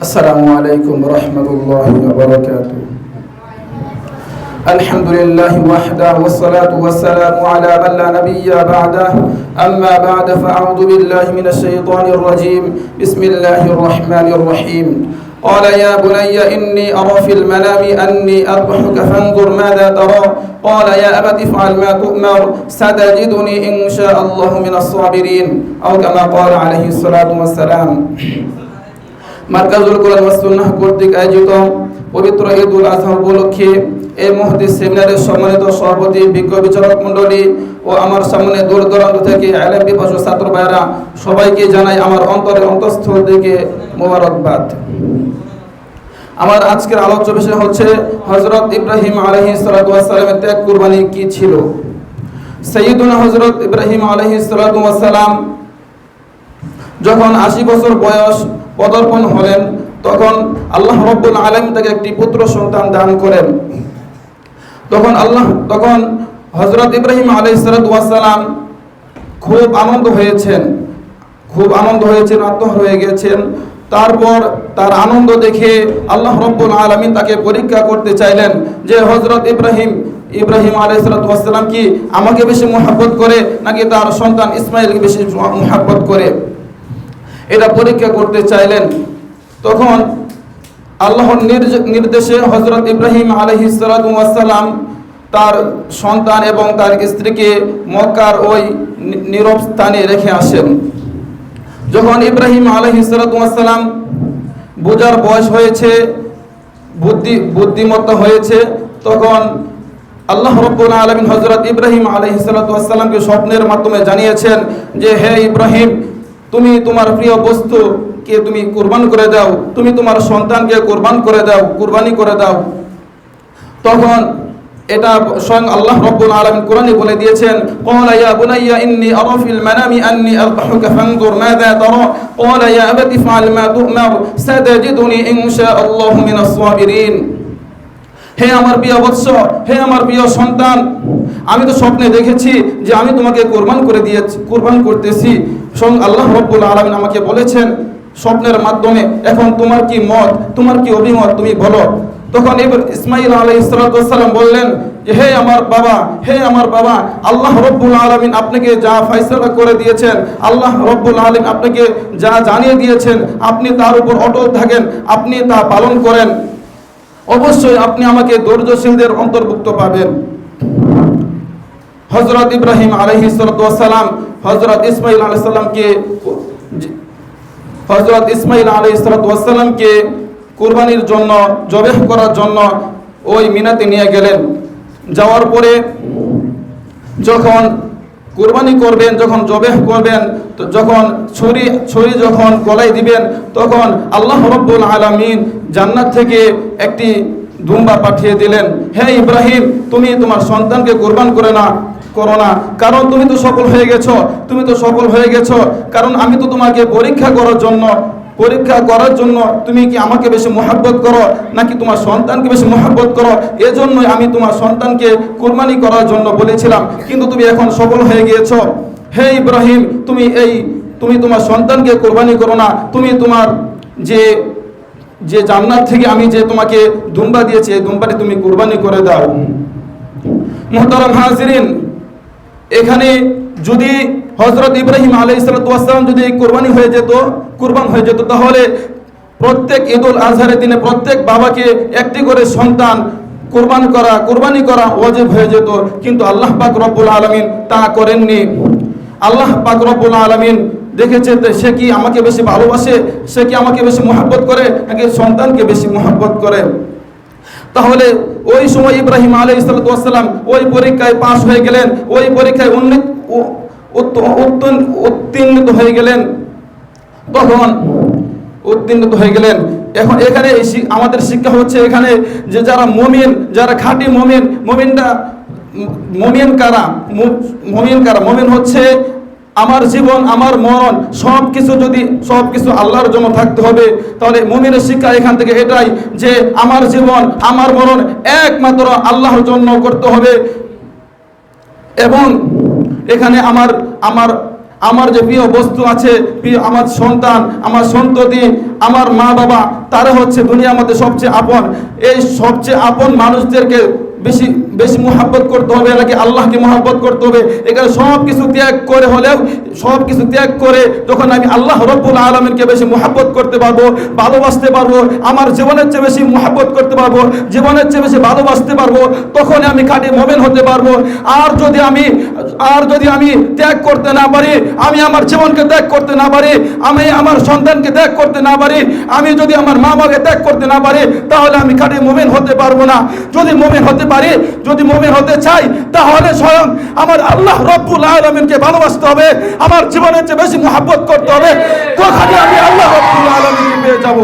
السلام عليكم ورحمة الله وبركاته. الحمد لله وحده والصلاة والسلام على من لا نبي بعده. أما بعد فأعوذ بالله من الشيطان الرجيم. بسم الله الرحمن الرحيم. قال يا بني إني أرى في المنام أني أذبحك فانظر ماذا ترى. قال يا أبت افعل ما تؤمر ستجدني إن شاء الله من الصابرين أو كما قال عليه الصلاة والسلام. মার্কাজুল কোরআন ওয়াস সুন্নাহ কর্তৃক আয়োজিত পবিত্র ঈদুল আজহা উপলক্ষে এই মুহদিস সেমিনারের সম্মানিত সভাপতি, বিজ্ঞ বিচারক মণ্ডলী ও আমার সামনে দূর দূরান্ত থেকে আলেম পিপাসু ছাত্র ভাইরা সবাইকে জানাই আমার অন্তরের অন্তঃস্থল থেকে মোবারকবাদ। আমার আজকের আলোচ্য বিষয় হচ্ছে হযরত ইব্রাহিম আলাইহিস সালাতু ওয়াস সালামের ত্যাগ কুরবানি কি ছিল। সাইয়্যিদুনা হযরত ইব্রাহিম আলাইহিস সালাতু ওয়াস সালাম যখন 80 বছর বয়স পদার্পণ হলেন তখন আল্লাহ রাব্বুল আলামিন তাকে একটি পুত্র সন্তান দান করেন। তখন হযরত ইব্রাহিম আলাইহিস সালাতু ওয়াস সালাম খুব আনন্দ হয়েছেন, আত্মহারা হয়ে গেছেন। তারপর তার আনন্দ দেখে আল্লাহ রাব্বুল আলামিন তাকে পরীক্ষা করতে চাইলেন যে হযরত ইব্রাহিম আলাইহিস সালাতু ওয়াস সালাম কি আমাকে বেশি মুহাব্বত করে নাকি তার সন্তান ইসমাঈলকে বেশি মুহাব্বত করে, এটা পরীক্ষা করতে চাইলেন। তখন আল্লাহর নির্দেশে হযরত ইব্রাহিম আলাইহিস সালাতু ওয়াস সালাম তার সন্তান এবং তার স্ত্রীকে মক্কার ওই নীরব স্থানে রেখে আসেন। যখন ইব্রাহিম আলাইহিস সালাতু ওয়াস সালাম বোঝার বয়স হয়েছে, বুদ্ধিমত্তা হয়েছে, তখন আল্লাহ রাব্বুল আলামিন হযরত ইব্রাহিম আলাইহিস সালাতু ওয়াস সালামকে স্বপ্নের মাধ্যমে জানিয়েছেন যে হে ইব্রাহিম, তুমি তোমার প্রিয় বস্তুকে তুমি কুরবান করে দাও, তুমি তোমার সন্তানকে কুরবানি করে দাও। তখন এটা স্বয়ং আল্লাহ রাব্বুল আলামিন কোরআনে বলে দিয়েছেন, ক্বালা ইয়া বুনাইয়া ইন্নী আরা ফিল মানামি আন্নী আযবাহুকা ফানজুর মাযা তারা। ক্বালা ইয়া আবাতি ইফআল মা তু'মার সাতাজিদুনি ইনশাআল্লাহু মিনাস সাবিরিন। হে আমার প্রিয় বৎস, হে আমার প্রিয় সন্তান, আমি তো স্বপ্নে দেখেছি যে আমি তোমাকে কুরবান করতেছি। স্বয়ং আল্লাহ রাব্বুল আলামিন আমাকে বলেছেন স্বপ্নের মাধ্যমে, এখন তোমার কি মত, তোমার কি অভিমত, তুমি বলো। তখন ইসমাঈল আলাইহিস সালাতু ওয়াস সালাম বললেন যে হে আমার বাবা, আল্লাহ রাব্বুল আলামিন আপনাকে যা ফয়সালা করে দিয়েছেন, আল্লাহ রাব্বুল আলামিন আপনাকে যা জানিয়ে দিয়েছেন, আপনি তার উপর অটল থাকেন, আপনি তা পালন করেন, অবশ্যই আপনি আমাকে ধৈর্যশীলদের অন্তর্ভুক্ত পাবেন। হযরত ইব্রাহিম আলাইহিস সালাতু ওয়াস সালাম হযরত ইসমাঈল আলাইহিস সালামকে কুরবানির জন্য, জবেহ করার জন্য ওই মিনাতে নিয়ে গেলেন। যাওয়ার পরে যখন কুরবানি করবেন, যখন জবেহ করবেন, তো যখন ছুরি যখন গলায় দিবেন, তখন আল্লাহ রাব্বুল আলামিন জান্নাত থেকে একটি দুম্বা পাঠিয়ে দিলেন। হে ইব্রাহিম, তুমি তোমার সন্তানকে কুরবান করো না, কারণ তুমি তো সফল হয়ে গেছো, কারণ আমি তো তোমাকে পরীক্ষা করার জন্য তুমি কি আমাকে বেশি মুহাব্বত করো নাকি তোমার সন্তানকে বেশি মুহাব্বত করো, এজন্যই আমি তোমার সন্তানকে কুরবানি করার জন্য বলেছিলাম, কিন্তু তুমি এখন সফল হয়ে গিয়েছো। হে ইব্রাহিম, তুমি তোমার সন্তানকে কুরবানি করো না, তুমি তোমার যে জান্নাত থেকে আমি যে তোমাকে দুম্বা দিয়েছি, এই দুম্বাটি তুমি কুরবানি করে দাও। মুহতারাম হাজিরিন, এখানে যদি হযরত ইব্রাহিম আলাইহিস সালাতু ওয়াস সালাম যদি কুরবান হয়ে যেত তাহলে প্রত্যেক ঈদুল আজহারের দিনে প্রত্যেক বাবাকে একটি করে সন্তান কুরবানি করা ওয়াজিব হয়ে যেত, কিন্তু আল্লাহ পাক রব্বুল আলামিন তা করেননি। আল্লাহ পাক রব্বুল আলামিন দেখেছে সে কি আমাকে বেশি ভালোবাসে, সে কি আমাকে বেশি মুহাব্বত করে নাকি সন্তানকে বেশি মুহাব্বত করে। তাহলে ওই সময় ইব্রাহিম আলাইহিস সালাতু ওয়াস সালাম ওই পরীক্ষায় পাশ হয়ে গেলেন, ওই পরীক্ষায় উত্তীর্ণ হয়ে গেলেন। এখন এখানে আমাদের শিক্ষা হচ্ছে এখানে যে যারা মুমিন, যারা খাঁটি মুমিন হচ্ছে আমার জীবন, আমার মরণ সবকিছু আল্লাহর জন্য থাকতে হবে। তাহলে মুমিনের শিক্ষা এখান থেকে এটাই যে আমার জীবন, আমার মরণ একমাত্র আল্লাহর জন্য করতে হবে। এবং এখানে আমার যে প্রিয় বস্তু আছে, আমার সন্তান, আমার সন্ততি, আমার মা বাবা, তারা হচ্ছে দুনিয়ার মধ্যে সবচেয়ে আপন। এই সবচেয়ে আপন মানুষদেরকে বেশি বেশি মুহাব্বত করতে হবে, নাকি আল্লাহকে মুহাব্বত করতে হবে? এখানে সব কিছু ত্যাগ করে হলেও, সব কিছু ত্যাগ করে যখন আমি আল্লাহ রব্বুল আলামিনকে বেশি মুহাব্বত করতে পারবো, ভালোবাসতে পারবো, আমার জীবনের চেয়ে বেশি মুহাব্বত করতে পারবো, জীবনের চেয়ে বেশি ভালোবাসতে পারবো, তখন আমি খাঁটি মুমিন হতে পারবো। আর যদি আমি ত্যাগ করতে না পারি, আমি আমার জীবনকে ত্যাগ করতে না পারি, আমি আমার সন্তানকে ত্যাগ করতে না পারি, আমি যদি আমার মা বাবাকে ত্যাগ করতে না পারি, তাহলে আমি খাঁটি মুমিন হতে পারবো না। যদি মুমিন হতে পারি, যদি মুমিন হতে চাই, তাহলে স্বয়ং আমার আল্লাহ রব্বুল আলামিনকে ভালোবাসতে হবে, আমার জীবনের চেয়ে বেশি মুহাব্বত করতে হবে, তখনই আমি আল্লাহ রব্বুল আলামিনকে পেয়ে যাব।